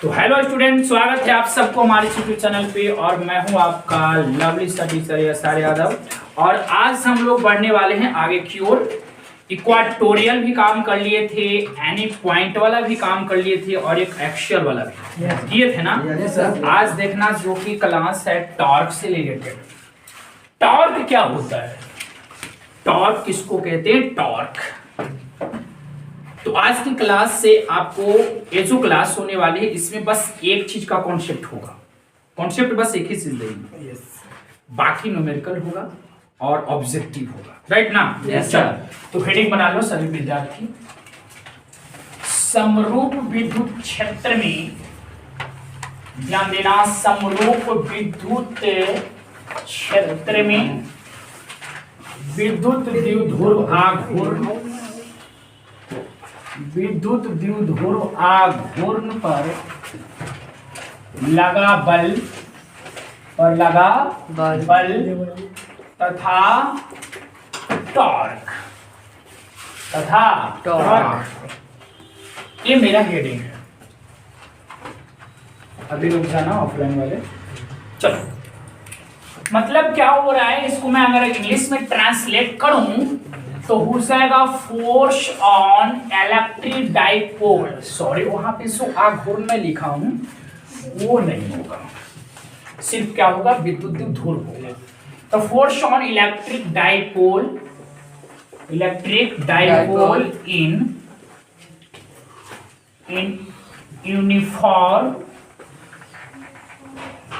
तो hello student, स्वागत है आप सबको हमारे यूट्यूब चैनल पे। और मैं हूं आपका लवली सा टीचर एसआर यादव। और आज हम लोग बढ़ने वाले हैं आगे की ओर। इक्वाटोरियल भी काम कर लिए थे, एनी पॉइंट वाला भी काम कर लिए थे और एक एक्सियल वाला भी किए थे ना। आज देखना जो कि क्लास है टॉर्क से रिलेटेड। टॉर्क क्या होता है, टॉर्क किसको कहते हैं, टॉर्क। तो आज की क्लास से आपको ये जो क्लास होने वाली है इसमें बस एक चीज का कॉन्सेप्ट होगा। कॉन्सेप्ट बस एक ही चीज देंगे, बाकी न्यूमेरिकल होगा और ऑब्जेक्टिव होगा, राइट ना। चलो तो हेडिंग बना लो सभी विद्यार्थी। समरूप विद्युत क्षेत्र में, ध्यान देना, समरूप विद्युत क्षेत्र में विद्युत द्विध्रुव आघूर्ण, विद्युत द्विध्रुव आघूर्ण पर लगा बल तथा टॉर्क ये मेरा हेडिंग है। अभी रुक जाना ऑफलाइन वाले। चलो, मतलब क्या हो रहा है, इसको मैं अगर इंग्लिश में ट्रांसलेट करूं तो हो जाएगा force on electric dipole. Sorry, वहां पे जो आघूर्ण में लिखा हूं वो नहीं होगा, सिर्फ क्या होगा, विद्युत द्विध्रुव होगा। तो force on electric dipole in uniform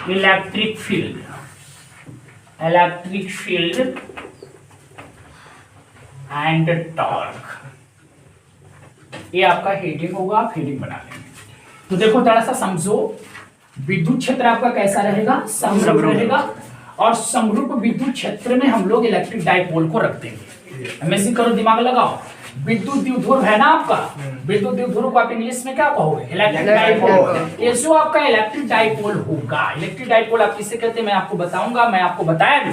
electric field and torque, ये आपका हेडिंग होगा। आप हेडिंग बना लेंगे। तो देखो थोड़ा सा समझो, विद्युत क्षेत्र आपका कैसा रहेगा, समरूप रहेगा। और समरूप विद्युत क्षेत्र में हम लोग इलेक्ट्रिक डाइपोल को रख देंगे। अमेजिंग करो, दिमाग लगाओ। विद्युत द्विध्रुव है ना आपका, विद्युत द्विध्रुव को आप इंग्लिश में क्या कहोगे, इलेक्ट्रिक डाइपोल। ये जो आपका इलेक्ट्रिक डाइपोल होगा, इलेक्ट्रिक डाइपोल आप किसे कहते हैं मैं आपको बताऊंगा, मैं आपको बताया भी।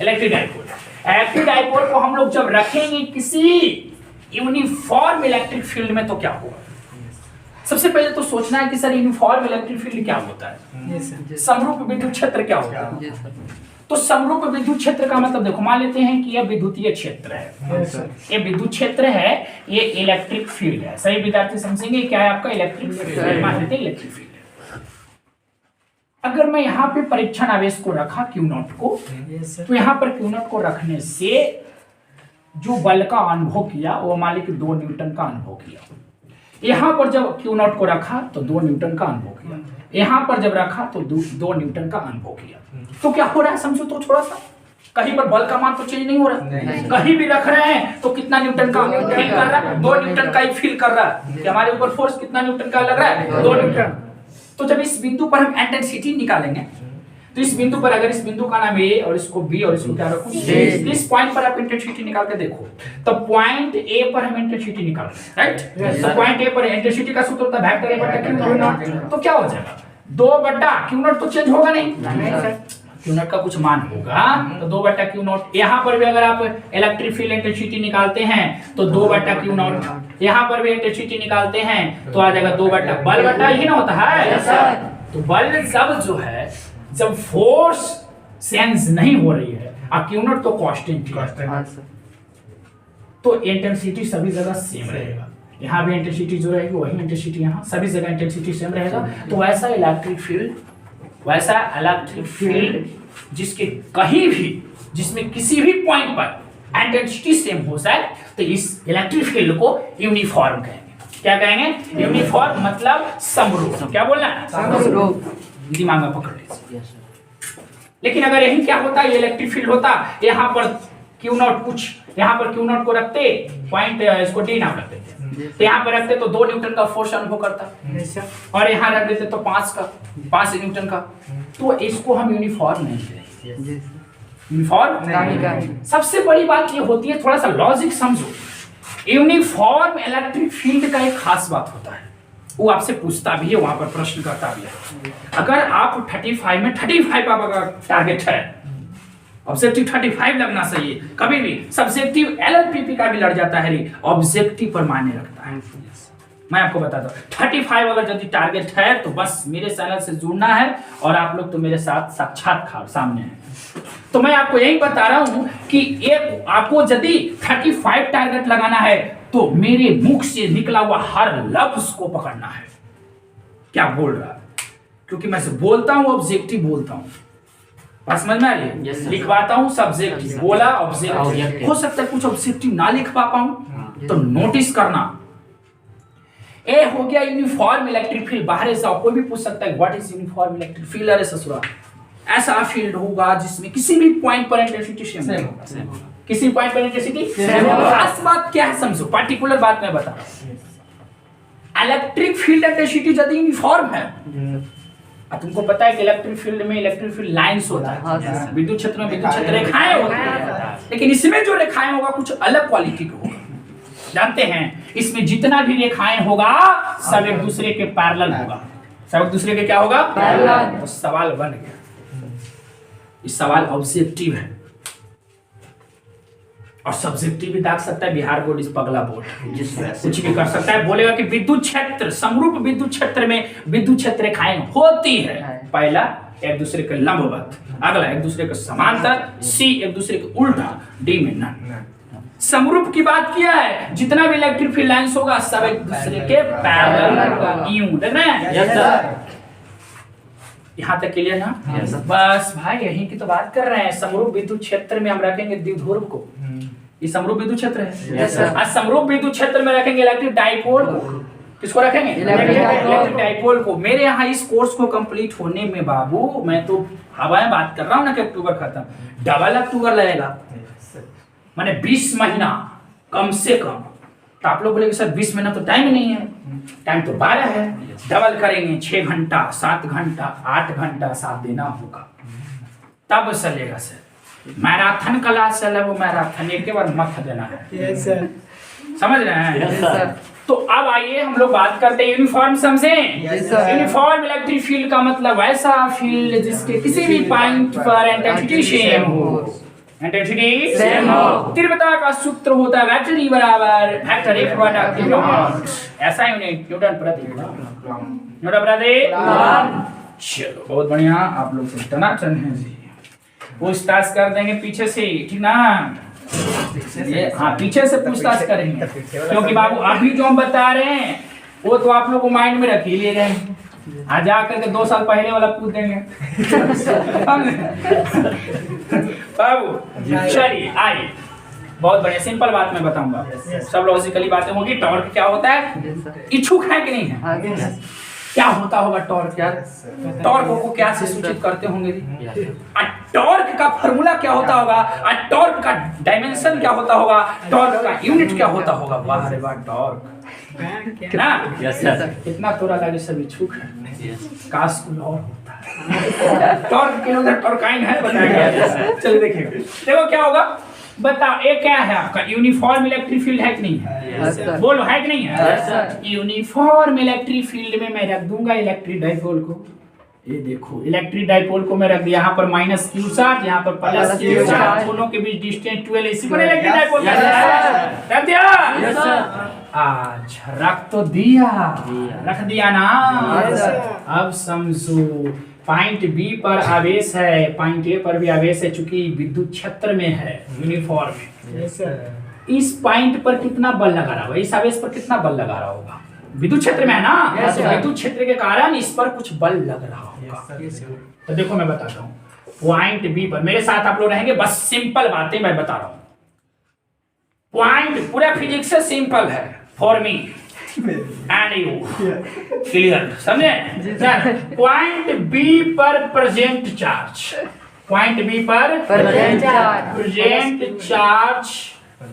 इलेक्ट्रिक डाइपोल को हम लोग जब रखेंगे किसी यूनिफॉर्म इलेक्ट्रिक फील्ड में तो क्या होगा। सबसे पहले तो सोचना है कि सर यूनिफॉर्म इलेक्ट्रिक फील्ड क्या होता है, समरूप विद्युत क्षेत्र क्या होता है। तो समरूप विद्युत क्षेत्र का मतलब देखो, मान लेते हैं कि यह विद्युतीय क्षेत्र है, ये विद्युत क्षेत्र है, ये इलेक्ट्रिक फील्ड है। सही विद्यार्थी समझेंगे क्या है आपका इलेक्ट्रिक फील्ड, मान लेते हैं इलेक्ट्रिक फील्ड। अगर मैं यहाँ पे परीक्षण आवेश को रखा Q0 को, तो यहाँ पर Q0 को रखने से जो बल का अनुभव किया वो मान लीजिए 2 न्यूटन का अनुभव किया। यहाँ पर जब Q0 को रखा तो 2 न्यूटन का अनुभव किया, यहाँ पर जब रखा तो 2 न्यूटन का अनुभव किया। तो क्या हो रहा है समझो तो, थोड़ा सा कहीं पर बल का मान तो चेंज नहीं हो रहा, कहीं भी रख रहे हैं तो कितना न्यूटन का फील कर रहा है, 2 न्यूटन का ही फील कर रहा है कि हमारे ऊपर फोर्स कितना न्यूटन का लग रहा है, 2 न्यूटन। तो जब इस बिंदु पर हम इंटेंसिटी निकालेंगे तो इस बिंदु पर, अगर इस बिंदु का नाम A और इसको B और इसको क्या रखूं, इस पॉइंट पर आप इंटेंसिटी निकाल के देखो। तो पॉइंट A पर हम इंटेंसिटी निकाल रहे हैं, राइट। तो पॉइंट A पर इंटेंसिटी का सूत्र होता है वेक्टर A बटा Q0। तो क्या हो जाएगा, 2 बटा Q0 तो चेंज होगा नहीं, Q0 का कुछ मान होगा, तो 2 बटा Q0। यहाँ पर भी अगर आप इलेक्ट्रिक फील्ड इंटेंसिटी निकालते हैं तो 2 बटा Q0, यहाँ पर भी इंटेंसिटी निकालते हैं तो आ जाएगा 2 बटा, बल बटा ही ना होता है। तो बल जब जो है, जब फोर्स सेंस नहीं हो रही है, Q0 तो कांस्टेंट है, तो इंटेंसिटी सभी जगह सेम रहेगा। यहाँ भी इंटेंसिटी जो रहेगी वही इंटेंसिटी यहाँ, सभी जगह इंटेंसिटी सेम रहेगा। तो वैसा इलेक्ट्रिक फील्ड जिसके कहीं भी, जिसमें किसी भी पॉइंट पर इंटेंसिटी सेम हो जाए तो इस इलेक्ट्रिक फील्ड को यूनिफॉर्म कहेंगे। क्या कहेंगे, यूनिफॉर्म मतलब समरूप। क्या बोलना है, समरूप, दिमाग में पकड़ लीजिए। लेकिन अगर यही क्या होता है, इलेक्ट्रिक फील्ड होता, यहाँ पर Q0 कुछ, यहाँ पर Q0 को रखते, पॉइंट इसको D नाम रखते थे, तो यहाँ पर रखते तो 2 न्यूटन का फोर्स अनुभव करता, और यहाँ रख देते तो 5 न्यूटन का। तो इसको हम यूनिफॉर्म नहीं कहेंगे, यूनिफॉर्म। सबसे बड़ी बात ये होती है, थोड़ा सा लॉजिक समझो, यूनिफॉर्म इलेक्ट्रिक फील्ड का एक खास बात होता है, वो आपसे पूछता भी है, वहां पर प्रश्न करता भी है। अगर आप 35 में 35 आपका टारगेट है, ऑब्जेक्टिव 35 लगना चाहिए, कभी भी सब्जेक्टिव LLPP का भी लड़ जाता है, ऑब्जेक्टिव पर मायने रखता है। मैं आपको बताता हूँ 35 अगर यदि टारगेट है तो बस मेरे चैनल से जुड़ना है और आप लोग तो मेरे साथ साक्षात्कार सामने हैं। तो मैं आपको यही बता रहा हूँ कि एक आपको यदि 35 टारगेट लगाना है तो मेरे मुख से निकला हुआ हर लफ्ज को पकड़ना है क्या बोल रहा है, क्योंकि मैं से बोलता हूँ ऑब्जेक्टिव बोलता हूँ, बात समझ में आ रही है? लिखवाता हूँ सब्जेक्टिव, बोला ऑब्जेक्टिव। हो सकता है कुछ ऑब्जेक्टिव ना लिख पाऊं तो नोटिस करना। ए हो गया यूनिफॉर्म इलेक्ट्रिक फील्ड। बाहर से कोई भी पूछ सकता है what is uniform electric field. अरे ससुरा ऐसा फील्ड होगा जिसमें किसी भी पॉइंट पर इंटेंसिटी सेम होगा, किसी पॉइंट पर इंटेंसिटी सेम होगा। खास बात क्या है समझो, पर्टिकुलर बात मैं बता रहा हूं। इलेक्ट्रिक फील्ड इंटेंसिटी यदि यूनिफॉर्म है, तुमको पता है कि इलेक्ट्रिक फील्ड में इलेक्ट्रिक फील्ड लाइंस होता है, विद्युत क्षेत्र में विद्युत क्षेत्र रेखाएं होती है, लेकिन इसमें जो रेखाएं होगा कुछ अलग क्वालिटी का होगा। जानते हैं इसमें जितना भी रेखाएं होगा सब एक दूसरे के पैरेलल होगा, सब एक दूसरे के क्या होगा पैरेलल। तो सवाल बन गया, इस सवाल ऑब्जेक्टिव है और सब्जेक्टिव भी दाग सकता है। बिहार बोर्ड इस पगला बोर्ड कुछ भी कर सकता है, बोलेगा कि विद्युत क्षेत्र समरूप विद्युत क्षेत्र में विद्युत क्षेत्र रेखाएं होती है। पहला एक दूसरे के लंबवत, अगला एक दूसरे के समांतर, सी एक दूसरे के उल्टा, डी में नन। समरूप की बात किया है, जितना भी इलेक्ट्रिक फील्ड लाइंस होगा सब एक दूसरे के पैरेलल यूं, देख रहे हैं? Yes sir. यहाँ तक क्लियर ना? yes, बस भाई यही की तो बात कर रहे हैं। समरूप विद्युत क्षेत्र में हम रखेंगे द्विध्रुव को, ये समरूप विद्युत क्षेत्र है। yes, आज समरूप विद्युत क्षेत्र में रखेंगे इलेक्ट्रिक डाइपोल को। किसको रखेंगे? इलेक्ट्रिक डाइपोल को। मेरे यहाँ इस कोर्स को कंप्लीट होने में बाबू मैं तो हवाएं बात कर रहा हूँ ना कि अक्टूबर खत्म, डबल अक्टूबर लगेगा, माने 20 महीना कम से कम। तो आप लोग बोलेंगे सर 20 महीना तो टाइम नहीं है, टाइम तो 12 है। डबल करेंगे 6 घंटा 7 घंटा 8 घंटा साथ देना होगा तब चलेगा सर। मैराथन क्लास चले, वो मैराथन एक बार मत देना है। yes, समझ रहे हैं? yes, तो अब आइए हम लोग बात करते हैं यूनिफॉर्म समझे। यूनिफॉर्म इलेक्ट्रिक फील्ड का मतलब ऐसा फील्ड जिसके किसी भी पॉइंट पर इंटेंसिटी सेम हो, इंटेंसिटी सेम हो। तीव्रता का सूत्र होता है वेक्टर E बराबर वेक्टर F बटा Q नॉट। ऐसा यूनिट न्यूटन प्रति कूलम, न्यूटन प्रति कूलम। चलो बहुत बढ़िया, आप लोग तो टनाटन हैं जी। पूछताछ कर देंगे पीछे से, ठीक ना? ये हाँ पीछे से पूछताछ करेंगे, क्योंकि बाबू अभी जो हम बता रहे हैं वो तो आप लोग को माइंड में रख ही ले रहे हैं। आज जाकर के 2 साल पहले वाला पूछ देंगे बाबू। चलिए आइए, बहुत बढ़िया सिंपल बात मैं बताऊंगा, सब लॉजिकली बातें होगी। टॉर्क क्या होता है? इच्छुक है कि नहीं है? क्या होता होगा टॉर्क? क्या टॉर्क को क्या से सूचित करते होंगे? टॉर्क का फॉर्मूला क्या होता होगा? टॉर्क का डायमेंशन क्या होता होगा? टॉर्क का यूनिट क्या होता होगा? वाह रे वाह, टॉर्क ना। यस सर, इतना थोड़ा लगे सब इच्छुक है, काश कुछ और होता है। टॉर्क के अंदर टॉर्काइन है, बताएंगे। चलिए देखिए, देखो क्या होगा, बताओ ये क्या है आपका? यूनिफॉर्म इलेक्ट्रिक फील्ड है कि नहीं है? बोलो है कि नहीं है? यूनिफॉर्म इलेक्ट्रिक फील्ड में मैं रख दूंगा इलेक्ट्रिक डाइपोल को। ये देखो इलेक्ट्रिक डाइपोल को मैं रख दिया, यहाँ पर माइनस क्यू चार्ज, यहाँ पर प्लस क्यू चार्ज, दोनों के बीच डिस्टेंस 12, इसी को इलेक्ट्रिक डाइपोल रख दिया। आज रख तो दिया, रख दिया ना। अब समझो पॉइंट बी पर आवेश है, पॉइंट ए पर भी आवेश है, चूंकि विद्युत क्षेत्र में है यूनिफॉर्म में। इस पॉइंट पर कितना बल लगा रहा होगा? इस आवेश पर कितना बल लगा रहा होगा? विद्युत क्षेत्र में है ना, तो विद्युत क्षेत्र के कारण इस पर कुछ बल लग रहा होगा। तो देखो मैं बताता हूँ, पॉइंट बी पर मेरे साथ आप लोग रहेंगे, बस सिंपल बातें मैं बता रहा हूँ। पॉइंट पूरा फिजिक्स से सिंपल है for me and you, clear समझे? पॉइंट बी पर प्रेजेंट चार्ज, पॉइंट बी पर प्रेजेंट चार्ज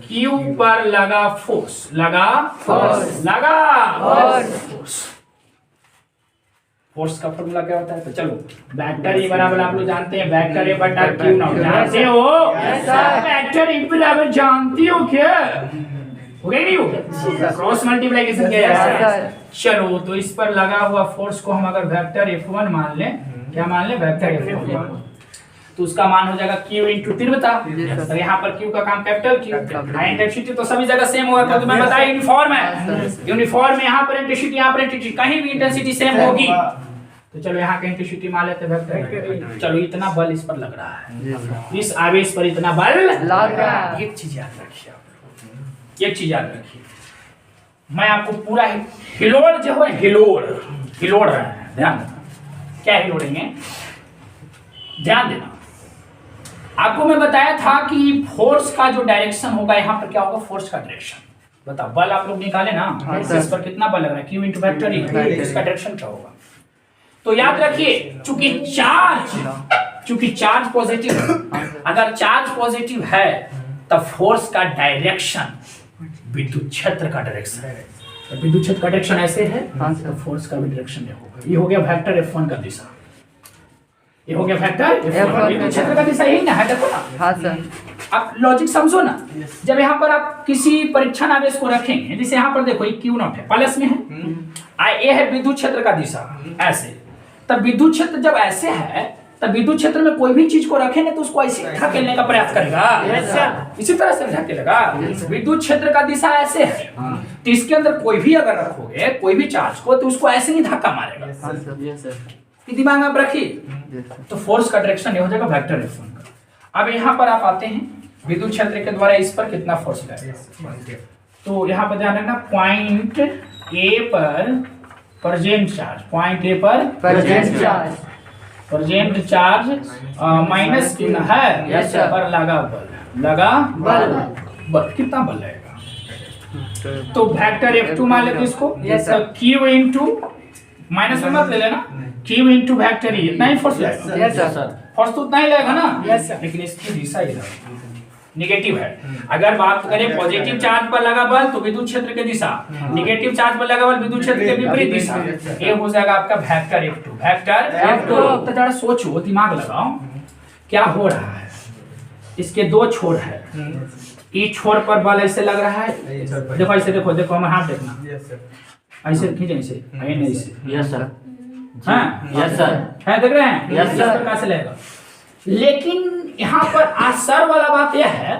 Q पर लगा फोर्स, लगा फोर्स, लगा फोर्स। फोर्स का फॉर्मूला क्या होता है? तो चलो वेक्टर E बराबर आप लोग जानते हैं, वेक्टर A बटा Q नॉट जानते हो? वेक्टर E बराबर जानती हो क्या? हो गया नहीं हो गया? क्रॉस मल्टीप्लिकेशन किया जाता है। चलो तो इस पर लगा हुआ फोर्स को हम अगर वेक्टर F1 मान लें, क्या मान लें? Vector F1। तो उसका मान हो जाएगा Q इंटू तीव्रता। तो यहाँ पर Q का काम कैपिटल Q, हाई इंटेंसिटी तो सभी जगह सेम होगा, क्योंकि मैं बताया यूनिफॉर्म है। यूनिफॉर्म में यहाँ पर इंटेंसिटी, यहाँ पर इंटेंसिटी, कहीं भी इंटेंसिटी सेम होगी। तो चलो यहाँ की इंटेंसिटी मान लेते हैं। चलो इतना बल इस पर लग रहा है, इस आवेश पर इतना बल लग रहा है। एक चीज याद रखिए आप, एक चीज याद रखिए, मैं आपको पूरा हिलोड़ जो है, हिलोड़ रहे हैं, ध्यान देना। क्या हिलोड़ेंगे, ध्यान देना। आपको मैं बताया था कि फोर्स का जो डायरेक्शन होगा, यहाँ पर क्या होगा, फोर्स का डायरेक्शन। बताओ, बल आप लोग निकाले ना, इस पर कितना बल लग रहा है, Q इंटू वेक्टर ई, इसका डायरेक्शन क्या होगा। तो याद रखिए, चूंकि चार्ज पॉजिटिव, अगर चार्ज पॉजिटिव है तब फोर्स का डायरेक्शन विद्युत क्षेत्र का डायरेक्शन है। तो विद्युत क्षेत्र का डायरेक्शन ऐसे है, तो फोर्स का भी डायरेक्शन ये होगा। ये हो गया वेक्टर F1 का दिशा, ये हो गया वेक्टर F1, विद्युत क्षेत्र का दिशा यही ना है, देखो ना। हाँ सर, आप लॉजिक समझो ना। जब यहाँ पर आप किसी परीक्षण आवेश को रखेंगे, जैसे यहाँ पर देखो ये Q0 है, प्लस में है, ये है विद्युत क्षेत्र का दिशा ऐसे। तब विद्युत क्षेत्र जब ऐसे है, तब विद्युत क्षेत्र में कोई भी चीज को रखेंगे तो उसको ऐसे धकेलने का प्रयास करेगा, इसी तरह से धकेलेगा। विद्युत क्षेत्र का दिशा ऐसे है, तो इसके अंदर कोई भी अगर रखोगे कोई भी चार्ज को, तो उसको ऐसे ही धक्का मारेगा। दिमाग में आप रखिए। तो फोर्स का डायरेक्शन ये हो जाएगा वेक्टर F1 का। अब यहाँ पर आप आते हैं, विद्युत क्षेत्र के द्वारा इस पर कितना फोर्स लगेगा। तो यहाँ पर ध्यान रखना, पॉइंट ए पर प्रेजेंट चार्ज, पॉइंट ए पर प्रेजेंट चार्ज माइनस कितना है, पर लगा बल, कितना बल लगेगा। तो वेक्टर F2 मान लेते इसको, Q इंटू, माइनस में मत ले लेना, Q इंटू वेक्टर ई, इतना ही फोर्स लगेगा। फोर्स तो उतना ही लगेगा ना, लेकिन इसकी दिशा इधर नेगेटिव है। अगर बात करें पॉजिटिव चार्ज पर लगा बल तो विद्युत क्षेत्र की दिशा, नेगेटिव चार्ज पर लगा बल विद्युत क्षेत्र के विपरीत दिशा। ये हो जाएगा आपका वेक्टर F2, वेक्टर F2। तो जरा सोचो, दिमाग लगाओ, क्या हो रहा है। इसके दो छोर है, इस छोर पर बल ऐसे लग रहा है, देखो ऐसे, देखो हम हाथ देखना, ऐसे खींचे, ऐसे यस सर, हाँ यस सर, है देख रहे हैं, यस सर, कैसे लगेगा। लेकिन यहाँ पर असर वाला बात यह है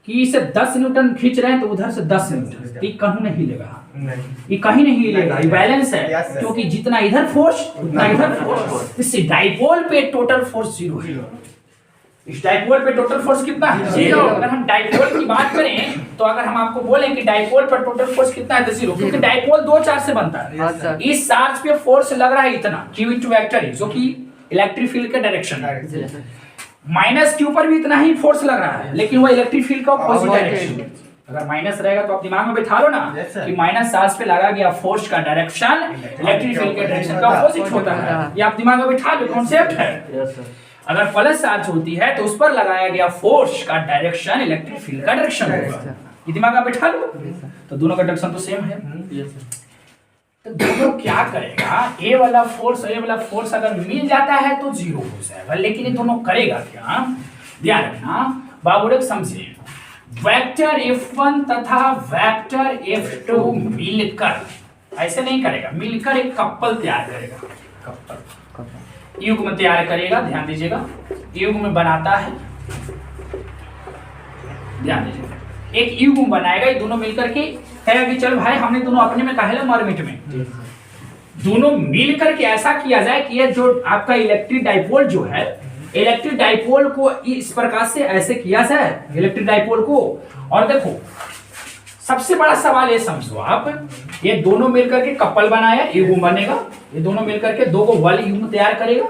कि इसे 10 न्यूटन खींच रहे हैं तो उधर से 10 न्यूटन, ये कहीं नहीं हिलेगा, ये कहीं नहीं हिलेगा, ये बैलेंस है, क्योंकि जितना इधर फोर्स उतना इधर फोर्स। इससे डाइपोल पे टोटल फोर्स 0 है। इस डाइपोल पे टोटल फोर्स कितना है, 0। अगर हम डाइपोल की बात करें तो अगर हम आपको बोलें कि डाइपोल पर टोटल फोर्स कितना है, तो 0, क्योंकि डाइपोल 2 चार्ज से बनता है। इस चार्ज पे फोर्स लग रहा है इतना, Q इंटू वेक्टर ई, जो कि इलेक्ट्रिक फील्ड के डायरेक्शन है। माइनस Q पर भी इतना ही फोर्स लग रहा है, लेकिन वो इलेक्ट्रिक फील्ड का अपोजिट डायरेक्शन। अगर माइनस रहेगा तो आप दिमाग में बैठा लो ना कि माइनस चार्ज पे लगा गया फोर्स का डायरेक्शन इलेक्ट्रिक फील्ड के डायरेक्शन का अपोजिट होता है। ये आप दिमाग में बैठा लो, कॉन्सेप्ट है। अगर प्लस चार्ज होती है तो उस पर लगाया गया फोर्स का डायरेक्शन इलेक्ट्रिक फील्ड का डायरेक्शन होगा। ये दिमाग में बैठा लो। तो दोनों का डायरेक्शन तो सेम है। तो दोनों क्या करेगा, ए वाला फोर्स अगर मिल जाता है तो 0 हो जाएगा, लेकिन ये दोनों करेगा क्या, ध्यान रखना बाबू, समझिए। वेक्टर F1 तथा वेक्टर F2 मिलकर ऐसे नहीं करेगा, मिलकर एक कपल तैयार करेगा, कपल युग्म तैयार करेगा। ध्यान दीजिएगा, युग्म बनाता है, ध्यान दीजिएगा, एक युग्म बनाएगा। ये दोनों मिलकर के कहेगा कि चल भाई, हमने दोनों अपने में काहे मरमिट में, दोनों मिलकर के ऐसा किया जाए कि ये जो आपका इलेक्ट्रिक डाइपोल जो है, इलेक्ट्रिक डाइपोल को इस प्रकार से ऐसे किया जाए इलेक्ट्रिक डाइपोल को। और देखो, सबसे बड़ा सवाल ये समझो आप, ये दोनों मिलकर के कपल बनाया, युग्म बनेगा। ये दोनों मिलकर के दो को बल युग्म तैयार करेगा,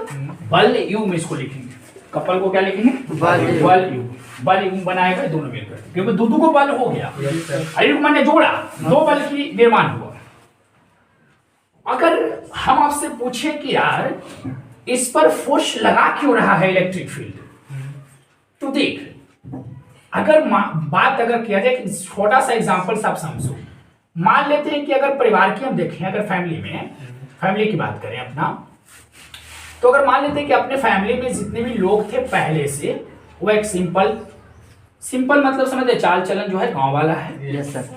बल युग्म इसको लिखेंगे। कपल को क्या लिखेंगे, बल युग्म। बल युग्म बनाएगा दोनों मिलकर, क्योंकि दो को बल हो गया, युग्म ने जोड़ा, दो बल की निर्माण हुआ। अगर हम आपसे पूछे कि यार इस पर फोर्स लगा क्यों रहा है इलेक्ट्रिक फील्ड, तो देख, अगर बात किया जाए कि छोटा सा एग्जांपल आप समझो। मान लेते हैं कि अगर परिवार की हम देखें, अगर फैमिली की बात करें अपना, तो अगर मान लेते हैं कि अपने फैमिली में जितने भी लोग थे पहले से, वो एक सिंपल मतलब समझते, चाल चलन जो है गांव वाला है। Yes sir.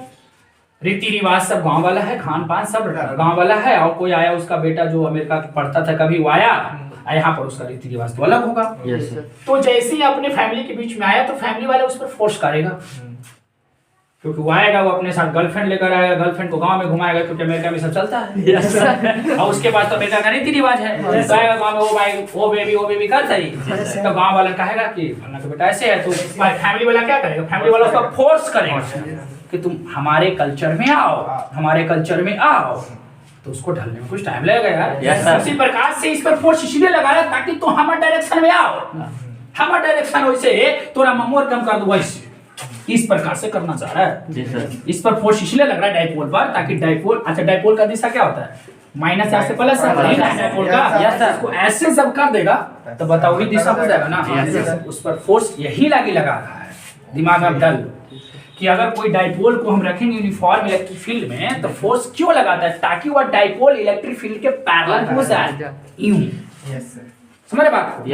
रीति रिवाज सब गांव वाला है, खान पान सब गांव वाला है। और कोई आया, उसका बेटा जो अमेरिका पढ़ता था, कभी वो आया यहाँ पर उसका रीति रिवाज तो अलग होगा। तो जैसे ही अपने फैमिली के बीच में आया तो फैमिली वाले उस पर फोर्स करेगा, क्योंकि वो आएगा, वो अपने साथ गर्लफ्रेंड लेकर आएगा, गर्लफ्रेंड को गांव में घुमाएगा, क्योंकि अमेरिका में सब चलता है। और उसके बाद तो अमेरिका का रीति रिवाज है, तो आएगा गांव में, वो बेबी कर सही, तो गांव वाला कहेगा कि अन्ना का बेटा ऐसे है, तो फैमिली वाला क्या करेगा, फैमिली वाला उसका फोर्स करेगा कि तुम हमारे कल्चर में आओ, हमारे कल्चर में आओ, तो उसको ढलने में कुछ टाइम लगेगा यार। उसी प्रकार से इस पर फोर्स इसलिए लगाया ताकि तुम हमारे डायरेक्शन में आओ, हमारे डायरेक्शन वैसे तोरा ममोर कम कर दो, वैसे इस प्रकार से करना चाह रहा है। इस पर फोर्स इसलिए लग रहा है डाइपोल पर, ताकि डाइपोल, अच्छा डाइपोल का दिशा क्या होता है, माइनस से प्लस है डाइपोल का, इसको ऐसे जब कर देगा तो बताओ वही दिशा हो जाएगा ना। उस पर फोर्स यही लगा रहा है दिमाग में डल कि अगर कोई डाइपोल को हम रखेंगे यूनिफॉर्म इलेक्ट्रिक फील्ड में तो फोर्स क्यों लगाता है, ताकि वह डाइपोल इलेक्ट्रिक फील्ड के पैरेलल हो जाए, यूं। समझ बात को?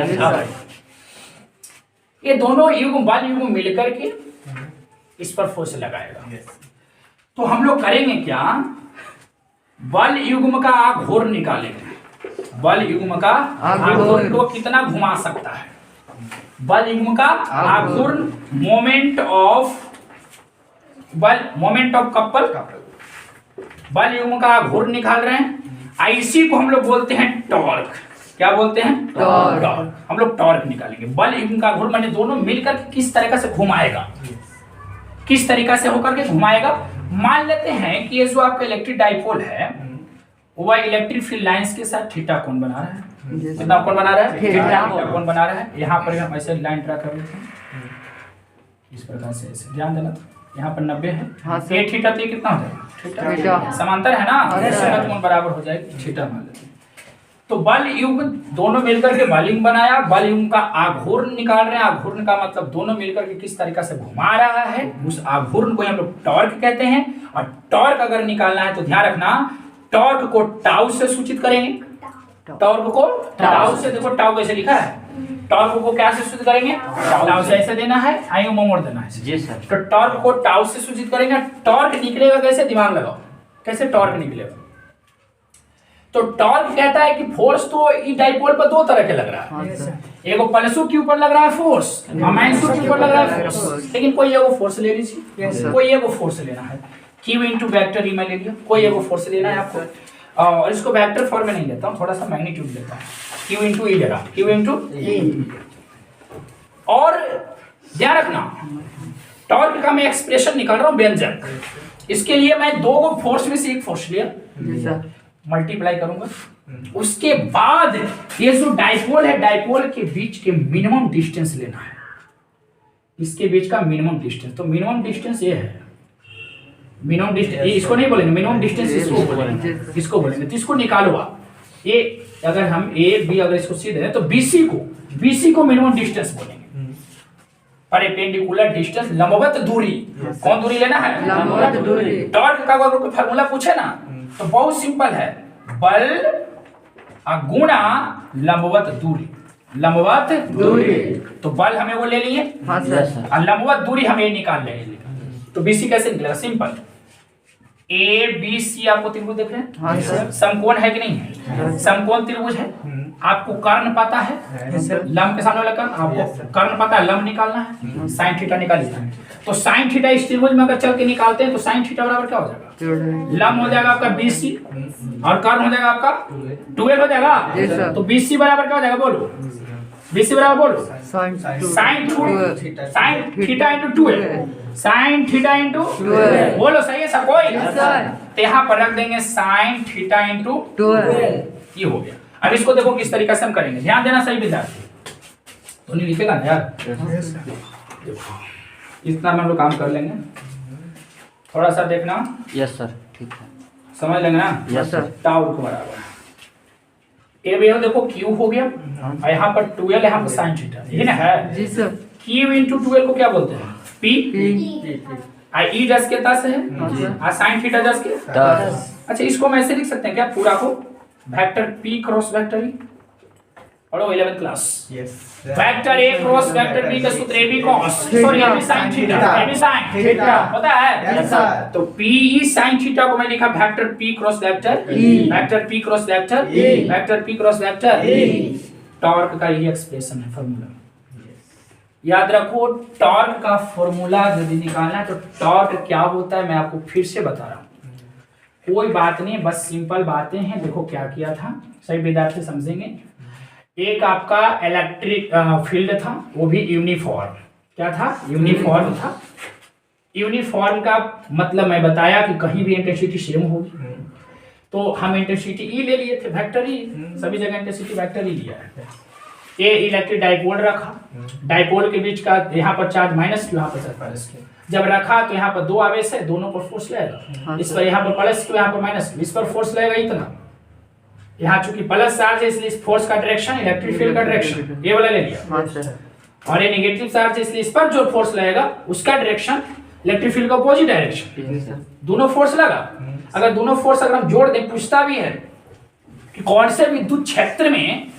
ये दोनों युग्म बल युग्म मिलकर के इस पर फोर्स लगाएगा। तो हम लोग करेंगे क्या, बल युग्म का आघूर्ण निकालेंगे। बल युग्म का आघूर्ण को कितना घुमा सकता है, बल युग्म का आघूर्ण, मोमेंट ऑफ कपल, बल युग्म का आघूर्ण निकाल रहे हैं। इसी को हम लोग बोलते हैं टॉर्क। क्या बोलते हैं? टॉर्क। हम लोग टॉर्क निकालेंगे। बल युग्म का आघूर्ण माने दोनों मिलकर किस तरीके से घुमाएगा, किस तरीका से होकर के घुमाएगा। मान लेते हैं कि ये जो आपका इलेक्ट्रिक डाइपोल है वह इलेक्ट्रिक फील्ड लाइंस के साथ थीटा कोण बना रहा है। कितना कोण बना रहा है? थीटा कोण बना रहा है। यहाँ पर हम ऐसे लाइन ड्रा कर लेते हैं इस प्रकार से, ऐसे ध्यान देना। तो यहाँ पर 90 है, ये थीटा तो कितना हो जाएगा, थीटा समांतर है ना, कोण बराबर हो जाएगी थीटा मान लेते हैं। तो बल युग्म दोनों मिलकर के बल युग्म बनाया, बल युग्म का आघूर्ण निकाल रहे हैं। आघूर्ण का मतलब दोनों मिलकर के किस तरीका से घुमा रहा है, उस आघूर्ण को हम लोग टॉर्क कहते हैं। और टॉर्क अगर निकालना है तो ध्यान रखना, टॉर्क को टाउ से सूचित करेंगे। टॉर्क को टाउ से, देखो टाउ कैसे लिखा है, टॉर्क को क्या से सूचित करेंगे, टाउ से ऐसे देना है, आई मोड़ देना है जी सर। तो टॉर्क को टाउ से सूचित करेंगे। टॉर्क निकलेगा कैसे, दिमाग लगाओ, कैसे टॉर्क निकलेगा। तो टॉर्क कहता है कि फोर्स तो इस डाइपोल पर दो तरह के लग रहा है, एगो प्लसों के ऊपर लग रहा है फोर्स, माइनसों के ऊपर लग रहा है फोर्स। लेकिन कोई एगो फोर्स ले लीजिए, कोई एगो फोर्स लेना है, Q इंटू वेक्टर ई में ले लिया, कोई एगो फोर्स लेना है आपको। और इसको वेक्टर फॉर्म में नहीं लेता हूँ, थोड़ा सा मैग्नीट्यूड लेता हूँ, Q इंटू ई ले रहा, Q इंटू ई। और ध्यान रखना, टॉर्क का मैं एक्सप्रेशन निकाल रहा हूँ व्यंजक, इसके लिए मैं दो फोर्स में से एक फोर्स लिया, मल्टीप्लाई करूंगा। उसके बाद ये जो डाइपोल है, डाइपोल के बीच के मिनिमम डिस्टेंस लेना है, इसके बीच का मिनिमम डिस्टेंस। तो मिनिमम डिस्टेंस ये है, मिनिमम डिस्टेंस, इसको नहीं बोलेंगे मिनिमम डिस्टेंस, इसको बोलेंगे, इसको बोलेंगे। तो इसको निकालो आप, ये अगर हम ए बी अगर इसको सीधे दें तो बीसी को मिनिमम डिस्टेंस बोलेंगे। परपेंडिकुलर डिस्टेंस, लंबवत दूरी। कौन दूरी लेना है? लंबवत दूरी। टॉर्क का अगर कोई फार्मूला पूछे ना तो बहुत सिंपल है, बल गुणा लंबवत दूरी, लंबवत दूरी। तो बल हमें वो ले लिए और लंबवत दूरी हमें निकाल लेंगे। तो बीसी कैसे निकलेगा, सिंपल, ए बी सी आपको त्रिभुज देख रहे हैं, समकोण है कि नहीं है, समकोण त्रिभुज है। आपको कर्ण पता है, लंब के सामने वाला कर्ण, आपको कर्ण पता है, लंब निकालना है, साइन थीटा निकालिए। तो साइन थीटा इस त्रिभुज में अगर चल के निकालते हैं तो साइन थीटा बराबर क्या हो जाएगा, लंब हो जाएगा आपका BC और कर्ण हो जाएगा आपका 12 हो जाएगा। तो BC बराबर क्या हो जाएगा, बोलो BC बराबर बोलो, sine theta into 12, sine theta into 12, बोलो सही है सब कोई। तो यहाँ पर रख देंगे साइन थीटा इंटू 12, ये हो गया। अब इसको देखो किस तरीके से हम करेंगे, ध्यान देना सही विद्यार्थी, तो नहीं लिखेगा ना यार, इतना में हम लोग काम कर लेंगे, थोड़ा सा देखना। यस सर, ठीक है, समझ लेंगे ना। Yes sir. टाउ को बराबर ए भी देखो Q हो गया और यहाँ पर 12, यहाँ पर साइन थीटा, ये ना है जी सर। Q इंटू 12 को क्या बोलते हैं, P। ई 10 के 10 है और साइन थीटा 10 के 10। अच्छा, इसको हम ऐसे लिख सकते हैं क्या, पूरा को vector P cross vector E, पढ़ो 11th class. Vector A cross vector B का सूत्र AB cos, sorry AB sin theta, AB sin theta पता है। Yes sir. तो PE sin थीटा को मैं लिखा vector P cross vector E, vector P cross vector E, vector P cross vector E। Torque का ये एक्सप्रेशन है, formula. याद रखो, टॉर्क का फॉर्मूला यदि निकालना है तो टॉर्क क्या होता है मैं आपको फिर से बता रहा हूँ, कोई बात नहीं, बस सिंपल बातें हैं। देखो क्या किया था, सही विद्यार्थी समझेंगे। एक आपका इलेक्ट्रिक फील्ड था, वो भी यूनिफॉर्म। क्या था? यूनिफॉर्म था। यूनिफॉर्म का मतलब मैं बताया कि कहीं भी इंटेंसिटी सेम होगी, तो हम इंटेंसिटी ई ले लिए थे, वेक्टर ई, सभी जगह इंटेंसिटी वेक्टर ई लिया है। ये इलेक्ट्रिक डाइपोल रखा, डाइपोल के बीच का यहाँ पर चार्ज माइनस क्यू, यहाँ पर चार्ज प्लस क्यू। जब रखा तो यहाँ पर दो आवेश है, दोनों पर फोर्स लगेगा, इस पर यहाँ पर प्लस क्यू, यहाँ पर माइनस क्यू, इस पर फोर्स लगेगा इतना। यहाँ चूंकि प्लस चार्ज है इसलिए इस फोर्स का डायरेक्शन इलेक्ट्रिक फील्ड का डायरेक्शन ये वाला ले लिया, और ये नेगेटिव चार्ज है इसलिए इस पर जो फोर्स लगेगा उसका डायरेक्शन इलेक्ट्रिक फील्ड का अपोजिट डायरेक्शन। दोनों फोर्स लगा, अगर दोनों फोर्स अगर हम जोड़ दें, पूछता भी है कि कौन से विद्युत क्षेत्र में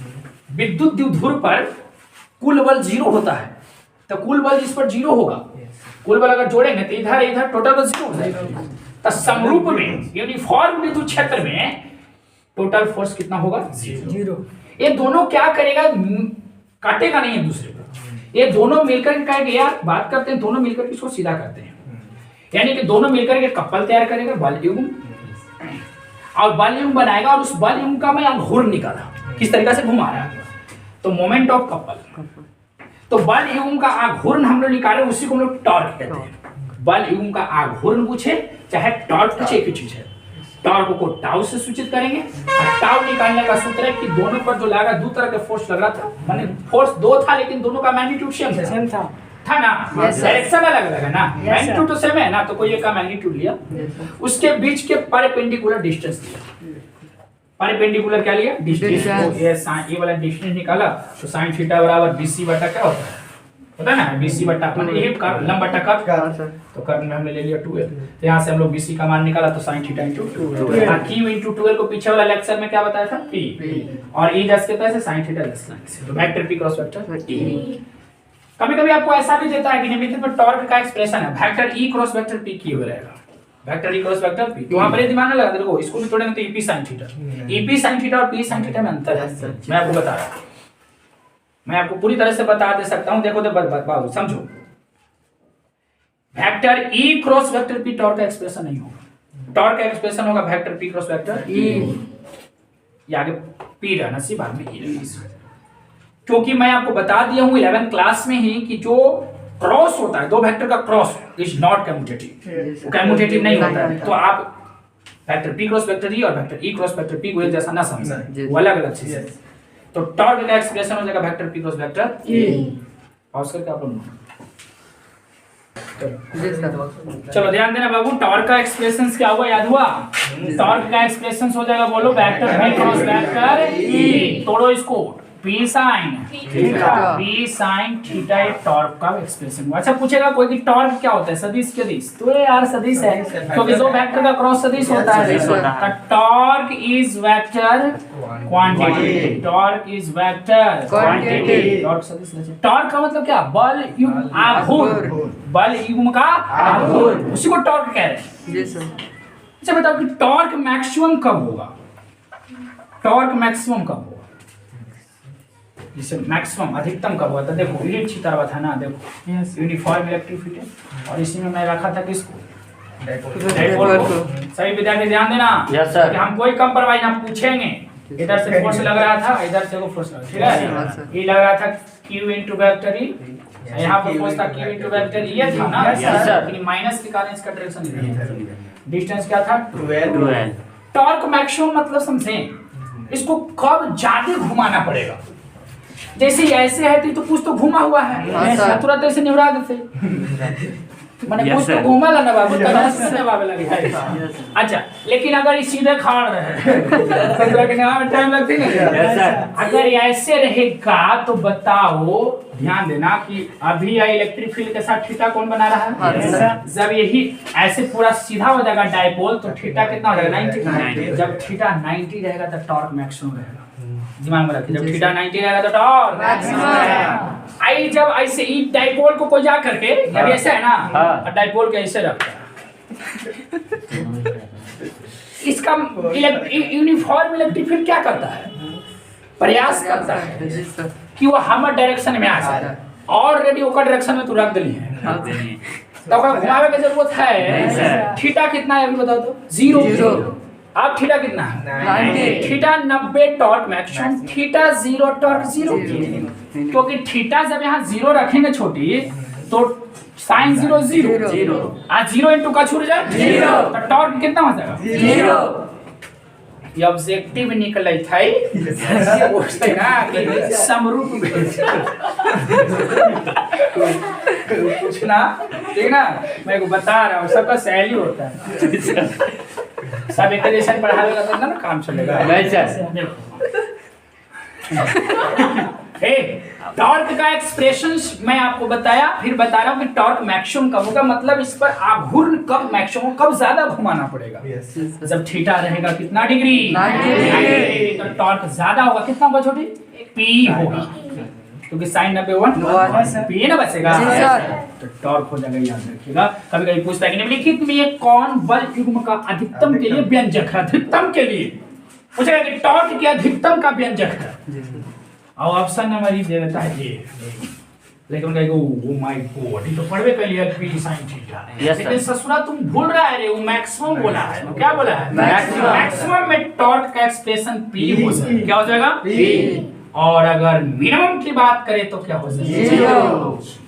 विद्युत द्विध्रुव पर कुल बल 0 होता है, तो कुल बल इस पर 0 होगा। कुल बल अगर जोड़ेंगे तो इधर इधर टोटल बल 0 हो जाएगा। तो समरूप में यूनिफॉर्म विद्युत क्षेत्र में टोटल फोर्स कितना होगा? 0। ये दोनों क्या करेगा? काटेगा नहीं एक दूसरे को, ये दोनों मिलकर कहेंगे यार बात करते हैं, दोनों मिलकर इसको सीधा करते हैं, यानी कि दोनों मिलकर के कपल तैयार करेगा, बल युग्म, और बल युग्म बनाएगा, और उस बल युग्म का मैं घूर्ण निकाला, किस तरीके से घुमा रहा है, तो मोमेंट ऑफ कपल। तो बल युग्म का आघूर्ण हम लोग निकाले, उसी को हम लोग टॉर्क कहते हैं। बल युग्म का आघूर्ण पूछे चाहे टॉर्क पूछे, एक ही चीज है। टॉर्क को टाउ से सूचित करेंगे, और टाउ निकालने का सूत्र है कि दोनों पर जो लगा, दो तरह के फोर्स लग रहा था, माने फोर्स दो था लेकिन दोनों का मैग्नीट्यूड सेम था ना, डायरेक्शन अलग अलग है ना, मैग्नीट्यूड तो सेम है ना, तो कोई एक का मैग्नीट्यूड लिया, उसके बीच के परपेंडिकुलर डिस्टेंस लिया। परपेंडिकुलर क्या लिया? डिस्टेंस। ये वाला डिस्टेंस निकाला तो sin थीटा बराबर BC बटा क्या होता है, पता है ना, BC बटा माने ये लंब बटा कर्ण, तो कर्ण में हमने ले लिया 2l, तो यहाँ से हम लोग BC का मान निकाला तो sin theta into 2l। q into 2l को पीछे वाला लेक्चर में क्या बताया था? p, और e दस के तरह से sin थीटा लेस लाइन, तो vector p cross vector e। कभी-कभी आपको ऐसा भी देता है कि निम्नलिखित में टॉर्क का एक्सप्रेशन है, vector e cross vector p की हो रहेगा, vector e cross vector p, तो वहां पर ये दिमाग ना लगा, देखो इसको भी तोड़ेंगे तो EP sin theta, EP sin theta और P sin थीटा में अंतर है, मैं आपको बता रहा हूं, मैं आपको पूरी तरह से बता दे सकता हूं। देखो तो बाबू समझो, vector e cross vector p torque का एक्सप्रेशन नहीं होगा, टॉर्क का एक्सप्रेशन होगा vector p cross vector e, ये आगे p रहना सी, बाद में e रहना, क्योंकि मैं आपको बता दिया हूं 11th क्लास में ही कि जो क्रॉस होता है, दो वेक्टर का cross is not commutative, commutative नहीं होता है। तो आप vector p cross vector e और vector e cross vector p को एक जैसा ना समझें, वो अलग अलग चीज है। तो टॉर्क का एक्सप्रेशन हो जाएगा vector p cross vector e। Pause करके आप लोग चलो ध्यान देना बाबू, टॉर्क का एक्सप्रेशन क्या हुआ याद हुआ? टॉर्क का एक्सप्रेशन हो जाएगा, बोलो, vector p cross vector e, तोड़ो इसको, P sin theta, P sin theta एक टॉर्क का एक्सप्रेशन हुआ। अच्छा पूछेगा कोई कि टॉर्क क्या होता है? सदिश के दिश, तो ये यार सदिश है, क्योंकि दो वेक्टर का क्रॉस सदिश होता है, तो torque is vector quantity, torque is vector quantity, torque सदिश। टॉर्क का मतलब क्या? बल युग्म आघूर्ण, बल युग्म का आघूर्ण, उसी को टॉर्क कह रहे हैं। अच्छा बताओ कि टॉर्क मैक्सिमम कब होगा? टॉर्क मैक्सिमम कब होगा? जिसे मैक्सिमम अधिकतम कब हुआ था? देखो ये छिता हुआ था ना, देखो यूनिफॉर्म इलेक्ट्रिक फील्ड, और इसी में मैं रखा था किसको? डाइपोल को। सही विद्यार्थी ध्यान देना, यस सर, हम कोई कंप्रोमाइज ना पूछेंगे, इधर से फोर्स लग रहा था, इधर से वो फोर्स लग, ठीक है, ये लग रहा था q इनटू वेक्टर e, यहाँ पर फोर्स था q इनटू वेक्टर e, ये था ना, यस सर, लेकिन माइनस के कारण इसका डायरेक्शन नहीं था, डिस्टेंस क्या था? 2l। टॉर्क मैक्सिमम मतलब समझें, इसको कब ज्यादा घुमाना पड़ेगा? जैसे ऐसे है तो कुछ तो घुमा हुआ है, तुरंत ऐसे निवरा देते, माने कुछ तो घुमा ला ना बाबू, तब बाबू लगे। अच्छा लेकिन अगर ये सीधे खाड़ रहे तो के नाम टाइम लगती नहीं, अगर ऐसे रहेगा तो बताओ, ध्यान देना कि अभी इलेक्ट्रिक फील्ड के साथ थीटा कौन बना रहा है? जब यही ऐसे पूरा सीधा हो जाएगा डाइपोल तो थीटा कितना हो जाएगा? 90। जब थीटा 90 रहेगा तो टॉर्क मैक्सिमम रहेगा, दिमाग में रखिए, जब थीटा 90 रहेगा तो टॉर्क मैक्सिमम। आई जब ऐसे ई डाइपोल को कोई जा करके अभी ऐसे है ना, और डाइपोल के ऐसे रखता है, इसका यूनिफॉर्म इलेक्ट्रिक फील्ड क्या करता है? प्रयास करता है कि वो हमर डायरेक्शन में आ जाए, ऑलरेडी ओकर डायरेक्शन में तू रख दिली है, तो ओकरा घुमावे के जरूरत है। थीटा कितना है अभी बताओ तो? 0। अब थीटा कितना है? Theta 90 torque maximum, theta 0 torque 0, क्योंकि थीटा जब यहाँ 0 रखेंगे छोटी तो साइन 0 0, आज 0 इंटू का छूट जाए 0, तो टॉर्क कितना हो जाएगा? 0। ये ऑब्जेक्टिव निकले थे पूछते ना कि समरूप पूछना, ठीक ना, मैं को बता रहा हूँ, सबका सहेली होता है, सब एक जैसा पढ़ावेगा तो ना काम चलेगा। टॉर्क का एक्सप्रेशंस मैं आपको बताया, फिर बता रहा हूँ कि टॉर्क मैक्सिमम कब होगा, मतलब इस पर आघूर्ण कब मैक्सिमम, कब ज्यादा घुमाना पड़ेगा। जब थीटा रहेगा कितना डिग्री? 90, तो टॉर्क ज्यादा होगा, कितना होगा छोटी? P होगा, क्योंकि साइन 91 P ना बचेगा, तो टॉर्क हो जाएगा। याद रखिएगा, कभी कभी पूछता है कि निम्नलिखित में ये कौन बल युग्म का अधिकतम के लिए व्यंजक है? अधिकतम के लिए पूछेगा कि टॉर्क के अधिकतम का व्यंजक है, और ऑप्शन नंबर ही दे देता है ये, लेकिन कहेगा ओ माय गॉड, ये तो पढ़वे कर लिया P sin थीटा, लेकिन ससुरा तुम भूल रहा है रे, वो मैक्सिमम बोला है। तो क्या बोला है? मैक्सिमम में टॉर्क का एक्सप्रेशन P हो जाएगा। क्या हो जाएगा? P। और अगर मिनिमम की बात करें तो क्या हो जाएगा? 0।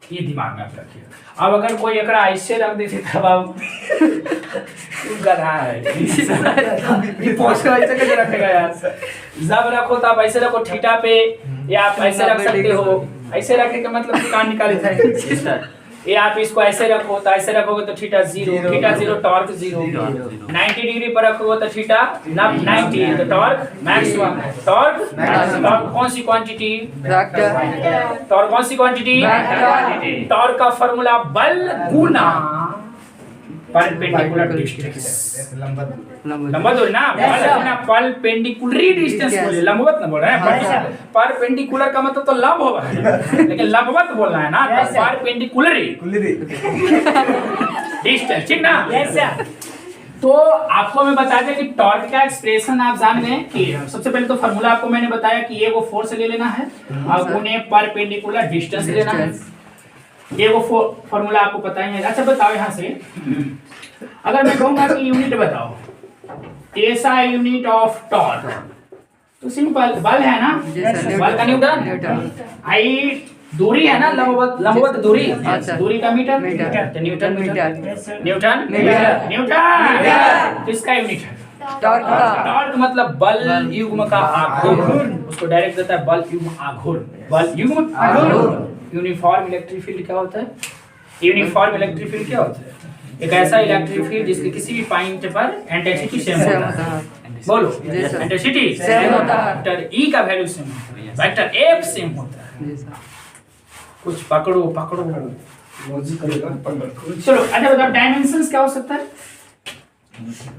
ये दिमाग में आप रखिए। अब अगर कोई एकरा ऐसे रख देते तब आप गधा है, पोस्टर ऐसे कैसे रखेगा यार? जब रखो तब ऐसे रखो थीटा पे, या आप ऐसे रख सकते हो, ऐसे रखने का मतलब कान निकाले था, या आप इसको ऐसे रखो तो ऐसे रखोगे तो थीटा 0, थीटा 0 टॉर्क 0, 90 डिग्री पर रखोगे तो थीटा 90, तो टॉर्क मैक्सिमम। टॉर्क कौन सी क्वांटिटी? टॉर्क कौन सी क्वांटिटी? टॉर्क का फार्मूला बल गुना परपेंडिकुलर डिस्टेंस, लंबवत ना, बल गुना परपेंडिकुलरी डिस्टेंस बोले, लंबवत ना बोल रहे हैं, परपेंडिकुलर का मतलब तो लंब होगा, लेकिन लंबवत बोलना है ना, तो परपेंडिकुलरी डिस्टेंस, ठीक ना। तो आपको मैं बता दें कि टॉर्क का एक्सप्रेशन आप जान गए कि सबसे पहले तो फार्मूला आपको मैंने बताया कि ये वो फोर्स ले लेना है और उन्हें परपेंडिकुलर डिस्टेंस लेना है, ये वो फॉर्मूला आपको पता ही है। अच्छा बताओ यहाँ से, अगर मैं कहूँगा कि यूनिट बताओ, ऐसा यूनिट ऑफ टॉर्क, तो सिंपल बल है ना, बल का न्यूटन, आई दूरी है ना, लंबवत दूरी, दूरी का मीटर, तो न्यूटन किसका यूनिट है? टॉर्क मतलब बल युग्म का आघूर्ण, उसको डायरेक्ट देता है बल युग्म आघूर्ण, बल युग्म आघूर्ण। यूनिफॉर्म इलेक्ट्रिक फील्ड क्या होता है? यूनिफॉर्म इलेक्ट्रिक फील्ड क्या होता है? एक ऐसा इलेक्ट्रिक फील्ड जिसके किसी भी पॉइंट पर इंटेंसिटी सेम होता है, बोलो इंटेंसिटी सेम होता है, वेक्टर E का वैल्यू सेम होता है, वेक्टर F सेम होता है। कुछ पकड़ो लॉजिक करेगा, चलो। अच्छा बताओ डायमेंशंस क्या हो सकता है?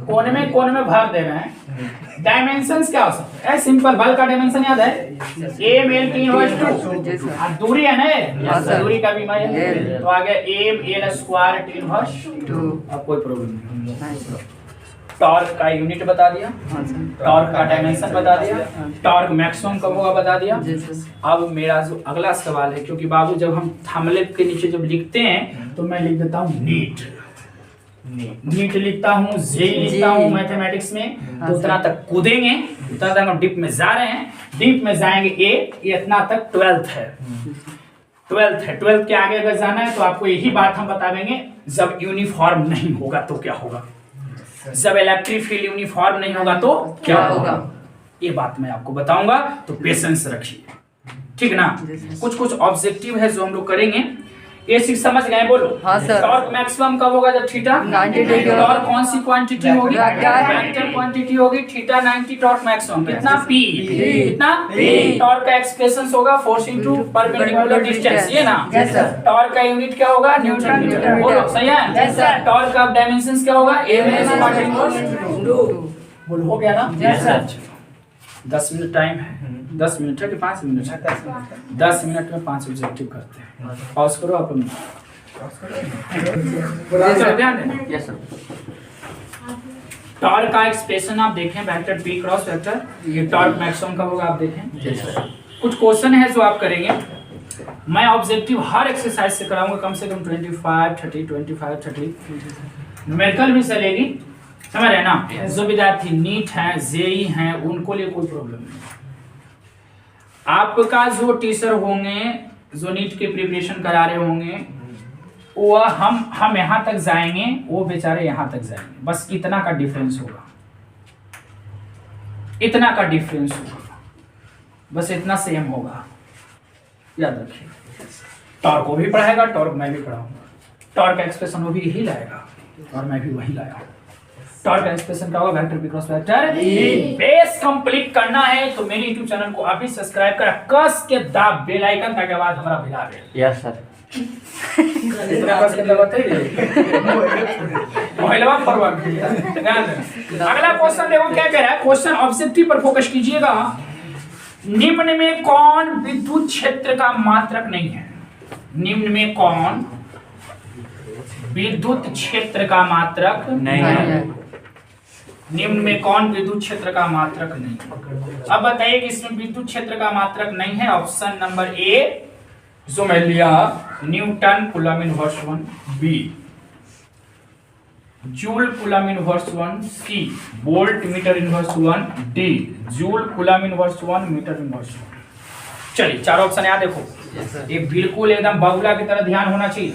कोने में भाग दे रहे हैं, डायमेंशंस क्या हो सकता है? सिंपल, बल का डायमेंशन याद है, m l t इनवर्स 2, और दूरी है ना, दूरी का भी मैं तो आ गया m l square t inverse 2। अब कोई प्रॉब्लम नहीं। टॉर्क का यूनिट बता दिया, टॉर्क का डायमेंशन बता दिया, टॉर्क मैक्सिमम कब होगा बता दिया। अब मेरा जो अगला सवाल है, क्योंकि बाबू जब हम थंबनेल के नीचे जब लिखते हैं तो मैं लिख देता हूँ नीट लिखता हूँ, जे लिखता हूँ मैथमेटिक्स में, तो उतना तक कूदेंगे, उतना तक हम डीप में जा रहे हैं, डीप में जाएंगे ये इतना तक 12th है, 12th के आगे अगर जाना है तो आपको यही बात हम बता देंगे, जब यूनिफॉर्म नहीं होगा तो क्या होगा, जब इलेक्ट्रिक फील्ड यूनिफॉर्म नहीं होगा तो क्या होगा, ये बात मैं आपको बताऊंगा, तो पेशेंस रखिए, ठीक ना। कुछ ऑब्जेक्टिव है जो हम लोग करेंगे, ये चीज समझ गए? बोलो। हाँ सर। टॉर्क मैक्सिमम कब होगा? जब थीटा 90 डिग्री। टॉर्क कौन सी क्वांटिटी होगी? वेक्टर क्वांटिटी होगी। थीटा 90, टॉर्क मैक्सिमम कितना? P। कितना? P। टॉर्क का एक्सप्रेशन होगा फोर्स इनटू परपेंडिकुलर डिस्टेंस, ये ना। टॉर्क का यूनिट क्या होगा? Newton metre. बोलो सही है। टॉर्क का डायमेंशंस क्या होगा? बोलो हो गया ना? 10 मिनट टाइम है, 10 मिनट है कि 5 मिनट है? 10 मिनट में 5 ऑब्जेक्टिव करते हैं। पॉज करो अपन, ध्यान देना। Yes sir. टॉर्क का एक्सप्रेशन आप देखें वेक्टर पी क्रॉस वेक्टर, ये टॉर्क मैक्सिमम का होगा आप देखें। कुछ क्वेश्चन है जो आप करेंगे, मैं ऑब्जेक्टिव हर एक्सरसाइज से कराऊंगा कम से कम 25-30 न्यूमेरिकल भी चलेगी, समझ रहे ना। जो विद्यार्थी नीट हैं जेई हैं उनको लिए कोई प्रॉब्लम नहीं। आपका जो टीचर होंगे जो नीट के प्रिपरेशन करा रहे होंगे वो हम यहाँ तक जाएंगे, वो बेचारे यहाँ तक जाएंगे, बस इतना का डिफरेंस होगा, इतना का डिफरेंस होगा, बस इतना सेम होगा, याद रखिए। टॉर्क वो भी पढ़ाएगा, टॉर्क मैं भी पढ़ाऊंगा, टॉर्क का एक्सप्रेशन वो भी यही लाएगा और मैं भी वही लाया। टॉर्क का एक्सप्रेशन क्या होगा, vector P cross vector. Base complete करना है तो मेरे YouTube चैनल को अभी सब्सक्राइब करा, कस के दाब बेल आइकन ताकि आवाज हमारा भिला दे। Yes sir. इतना बस के दबाते ही महिला परवाह। अगला क्वेश्चन देखो क्या कह रहा है, क्वेश्चन ऑब्जेक्टिव पर फोकस कीजिएगा। निम्न में कौन विद्युत क्षेत्र का मात्रक नहीं है? निम्न में कौन विद्युत क्षेत्र का मात्रक नहीं है? निम्न में कौन विद्युत क्षेत्र का मात्रक नहीं? अब बताइए कि इसमें विद्युत क्षेत्र का मात्रक नहीं है। ऑप्शन नंबर ए जो मैं लिया newton coulomb inverse 1, B joule coulomb inverse 1, C volt metre inverse 1, D joule coulomb inverse 1 metre inverse 1। चलिए चार ऑप्शन यहाँ देखो, ये बिल्कुल एकदम बगुला की तरह ध्यान होना चाहिए।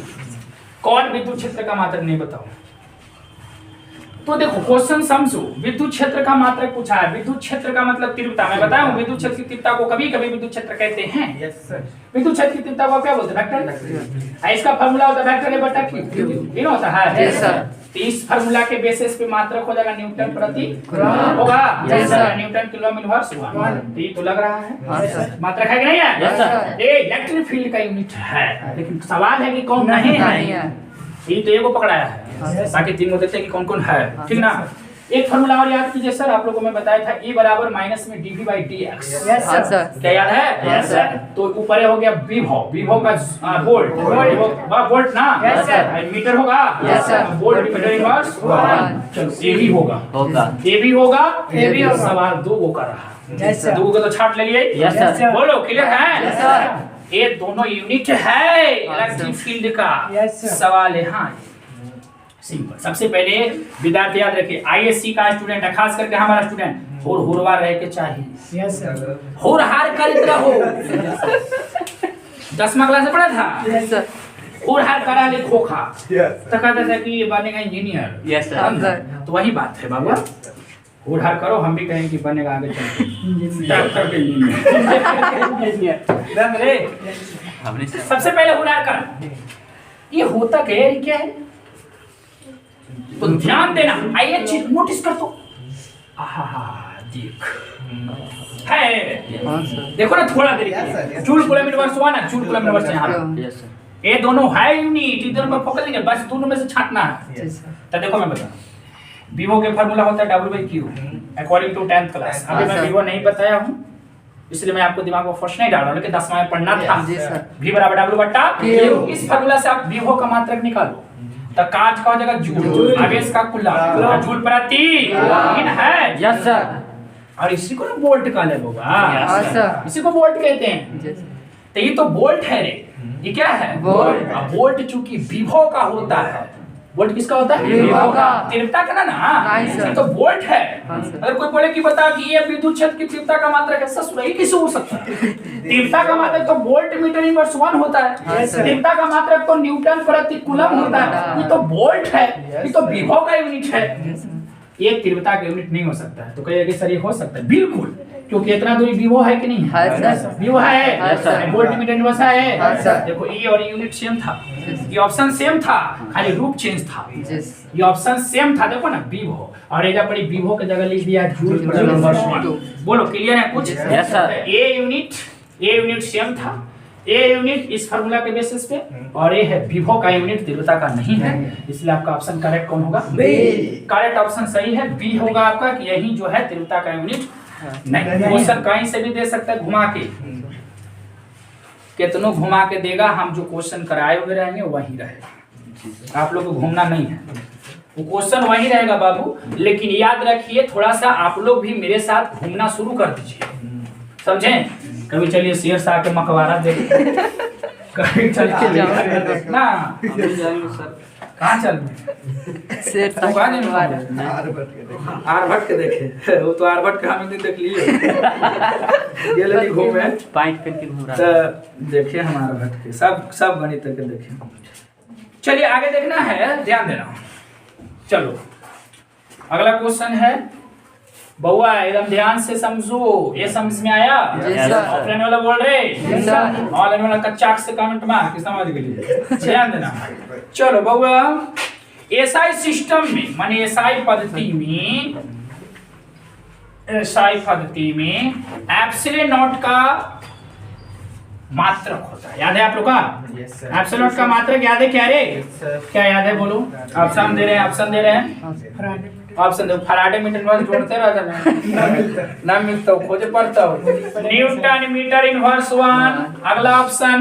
कौन विद्युत क्षेत्र का मात्रक नहीं बताओ? तो देखो क्वेश्चन समझो, विद्युत क्षेत्र का मात्रक पूछा है। विद्युत क्षेत्र का मतलब तीव्रता। मैं बताया हूं विद्युत क्षेत्र की तीव्रता को कभी कभी विद्युत क्षेत्र कहते हैं। विद्युत क्षेत्र की तीव्रता को क्या बोलते हैं? वेक्टर। इसका फार्मूला होता है वेक्टर बटा क्यू, ये होता है। तो इस फार्मूला के बेसिस पे मात्रक हो जाएगा न्यूटन प्रति कूलम होगा, न्यूटन कूलम इनवर्स 1। ये तो लग रहा है मात्रक है कि नहीं है? ये इलेक्ट्रिक फील्ड का यूनिट है, लेकिन सवाल है कि कौन नहीं है। ये तो एगो पकड़ाया है, बाकी तीन को देखते हैं कि कौन कौन है, ठीक ना। एक फार्मूला और याद कीजिए सर, आप लोगों को मैं बताया था E बराबर माइनस में dV बाई dx। क्या याद है? Yes sir. तो ऊपर हो गया विभव, विभव का वोल्ट, वोल्ट ना, मीटर होगा, yes sir, volt metre inverse 1। चलो ये भी होगा, ये भी होगा, ये भी। और सवाल दो को कर रहा है, यस सर, दो को तो छाट ले लिए, यस सर। बोलो क्लियर है? Yes sir. ये दोनों यूनिट है इलेक्ट्रिक फील्ड का। सवाल है हाँ सिंपल। सबसे पहले विद्यार्थी याद रखिए, आईएससी का स्टूडेंट है, खास करके हमारा स्टूडेंट हुरवार रह के चाहिए। Yes sir. हुरहार करते रहो। 10वां क्लास में पढ़ा था। Yes sir. हुरहार करा ले खोखा, तो कहता था कि ये बनेगा इंजीनियर। Yes sir. तो वही बात है बाबा, हुरहार करो, हम भी कहें कि बनेगा आगे चल डॉक्टर के इंजीनियर। सबसे पहले हुरहार कर, ये होता क्या है तो ध्यान देना। आइए चीज नोटिस कर तो, देख है, देखो ना थोड़ा देर जूल कूलम इनवर्स 1 है, जूल कूलम इनवर्स यहाँ पे, ये दोनों है यूनिट, इधर पर फोकस नहीं है, बस दोनों में से छांटना है। तो देखो मैं बता, विभव के फार्मूला होता है W/Q according to 10th class. अभी मैं विभव नहीं बताया हूँ इसलिए मैं आपको दिमाग में फर्स्ट नहीं डाल रहा, लेकिन 10वां में पढ़ना था। V बराबर W/Q। इस फार्मूला से आप विभव का मात्रक निकालो, तो कांच का हो जाएगा जूल, आवेश का कूलम, जूल प्रति मीटर है। Yes sir. और इसी को ना वोल्ट का ले होगा, इसी को वोल्ट कहते हैं। तो ये तो वोल्ट है रे, ये क्या है? वोल्ट। अब वोल्ट चूंकि विभव का होता है, वोल्ट किसका होता है? विभव का। तीव्रता का ना, ये तो वोल्ट है। अगर कोई बोले कि बता कि ये विद्युत क्षेत्र की तीव्रता का मात्रक है, ससुर ये कैसे हो सकता है? तीव्रता का मात्रक तो वोल्ट मीटर इनवर्स 1 होता है, तीव्रता का मात्रक तो न्यूटन प्रति कूलम होता है। ये तो वोल्ट है, ये तो विभव का यूनिट है, ये तीव्रता का यूनिट नहीं हो सकता है। तो कहिए सर ये हो सकता है, बिल्कुल, क्योंकि इतना दूरी विभव है कि नहीं है? विभव है, वोल्ट मीटर इनवर्स है। देखो ये और यूनिट सेम था, ये ऑप्शन सेम था, खाली रूप चेंज था। ये ऑप्शन सेम था, देखो ना विभव, और एजा पर विभव की जगह लिख दिया जूल इनवर्स 1। बोलो क्लियर है कुछ? Yes sir. A unit same था, ए यूनिट इस फार्मूला के बेसिस पे, और ये है विभव का यूनिट, तीव्रता का नहीं है, इसलिए आपका ऑप्शन करेक्ट कौन होगा? बी। करेक्ट ऑप्शन सही है, बी होगा आपका, कि यही जो है तीव्रता का यूनिट नहीं। क्वेश्चन कहीं से भी दे सकता है घुमा के, कितनों घुमा के देगा, हम जो क्वेश्चन कराए हुए रहेंगे वही रहेगा, आप लोग को घूमना नहीं है। वो क्वेश्चन वही रहेगा बाबू, लेकिन याद रखिए थोड़ा सा आप लोग भी मेरे साथ घूमना शुरू कर दीजिए, समझे? कभी चलिए शेर शाह के मकबरा देख, कभी चलिए ना कहाँ चल आरभट के देखे, वो तो आरभट का हम एक दिन देख लिए गेल नहीं घूमे पाइप पहन के घूम रहा तो देखिए हम आरभट के सब गणित के देखे। चलिए आगे देखना है, ध्यान देना। चलो अगला क्वेश्चन है बउआ, एकदम ध्यान से समझो, ये समझ में आया? ऑफलाइन वाला बोल रहे, ऑनलाइन वाला कच्चा से कमेंट मार किस समझ गए, ध्यान देना। चलो बउआ, एसआई सिस्टम में माने एसआई पद्धति में एप्सिलॉन नॉट का मात्रक होता है, याद है आप लोग का? एप्सिलॉन का मात्रक याद है क्या रे? क्या याद है बोलो? ऑप्शन दे रहे हैं, ऑप्शन दो। फराडे मीटर में जोड़ते रह जाना, ना मिलता हो खोजे पड़ता हो। न्यूटन मीटर इनवर्स 1, अगला option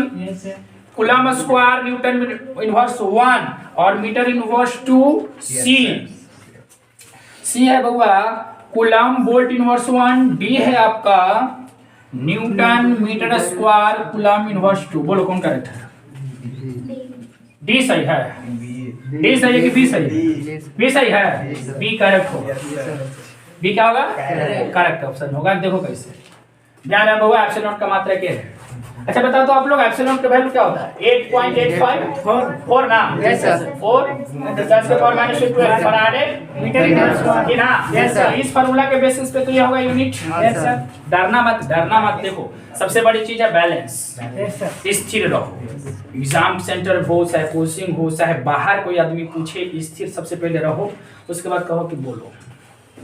coulomb square newton inverse 1 और मीटर इनवर्स 2 सी है बउआ कूलम वोल्ट इनवर्स 1, डी है आपका newton metre square coulomb inverse 2। बोलो कौन करेक्ट है? डी सही है, डी सही है कि बी सही है? बी सही है, बी करेक्ट होगा। बी क्या होगा? करेक्ट ऑप्शन होगा। देखो कैसे ध्यान है बउआ, एप्सिलॉन का मात्रा क्या है? अच्छा बताओ तो आप लोग एप्सिलॉन का वैल्यू क्या होता है? 8.85 4 ना? Yes sir. 4 10 के पावर -12 फराडे मीटर इनवर्स ना? Yes sir. इस फार्मूला के बेसिस पे तो ये होगा यूनिट। Yes sir. डरना मत। देखो सबसे बड़ी चीज है बैलेंस। Yes sir. स्थिर रहो, एग्जाम सेंटर हो चाहे कोचिंग हो चाहे बाहर कोई आदमी पूछे, स्थिर सबसे पहले रहो, उसके बाद कहो कि बोलो,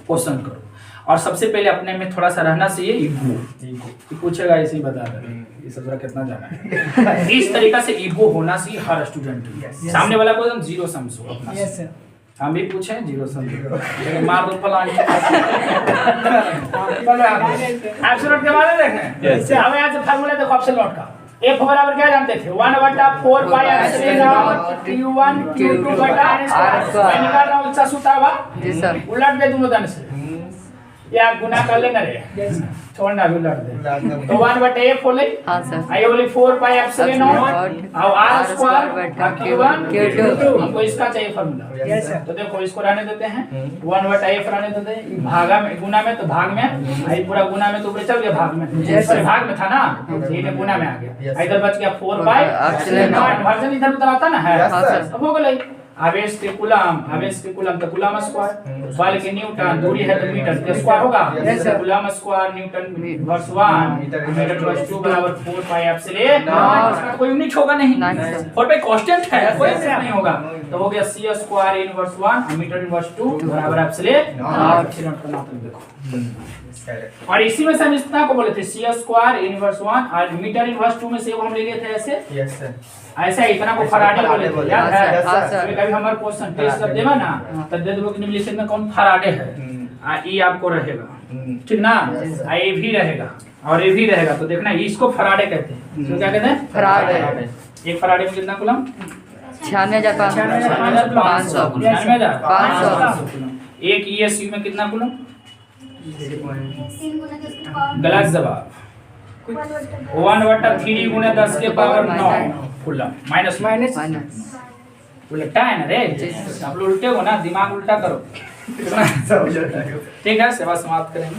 क्वेश्चन करो। और सबसे पहले अपने में थोड़ा सा रहना चाहिए ईगो, पूछेगा ऐसे ही बता दे ये सब कितना जाना है। इस तरीका से ईगो होना चाहिए हर स्टूडेंट की। सामने वाला को एकदम जीरो समझो अपना। Yes sir. हम भी पूछे जीरो समझो, लेकिन मार दो फलान। एप्सिलॉन के बारे में देखें, अब यहाँ से फार्मूला देखो एप्सिलॉन का। F बराबर क्या जानते थे? 1/4 पाई एप्सिलॉन Q1 Q2 बटा r²। निकाल रहा हूँ इसका सूत्र हुआ। जी सर। उलट दे दोनों दाने से, या गुना कर लेना रे, छोड़ना भी उलट दे। तो 1/f बोले, हां सर। आइए बोले 4 पाई एप्सिलॉन और r² Q1 Q2। हमको इसका चाहिए फार्मूला। Yes sir. तो देखो इसको रहने देते हैं, 1/f रहने देते हैं, भागा में गुना में तो भाग में, आई पूरा गुना में तो ऊपर चल गया भाग में, सॉरी भाग में था ना, ये गुना में आ गया। इधर बच गया 4 पाई एप्सिलॉन, वर्जन इधर उधर आता ना है। हां सर। अब हो गया आवेश के कूलम तो कूलम स्क्वायर, बल के न्यूटन, दूरी है तो मीटर के स्क्वायर होगा। Coulomb square newton inverse 1 metre inverse 2 बराबर 4 पाई एप्सिलॉन। इसका कोई यूनिट होगा नहीं, 4 पाई कांस्टेंट है, कोई नहीं होगा। तो हो गया c square inverse 1 metre inverse 2 बराबर एप्सिलॉन। एप्सिलॉन का मतलब देखो, और इसी में से हम इतना को बोले थे c स्क्वायर इनवर्स 1 और मीटर इनवर्स 2 में से वो हम ले लिए थे ऐसे। Yes sir. ऐसा इतना को फराडे बोले थे, याद है? कभी हमारा क्वेश्चन टेस्ट कर देगा ना तब दे दोगे कि निम्नलिखित में कौन फराडे है, ये आपको रहेगा, ठीक ना? ये भी रहेगा और ये भी रहेगा, तो देखना इसको फराडे कहते हैं। तो क्या कहते हैं? फराडे। एक फराडे में कितना कूलम? 96,500। एक ESU में कितना कूलम? गलत जवाब, 1/3 गुणे 10 के पावर 9 कूलम। माइनस उल्टा है ना रे, आप लोग उल्टे हो ना, दिमाग उल्टा करो। ठीक है, सेवा समाप्त करेंगे।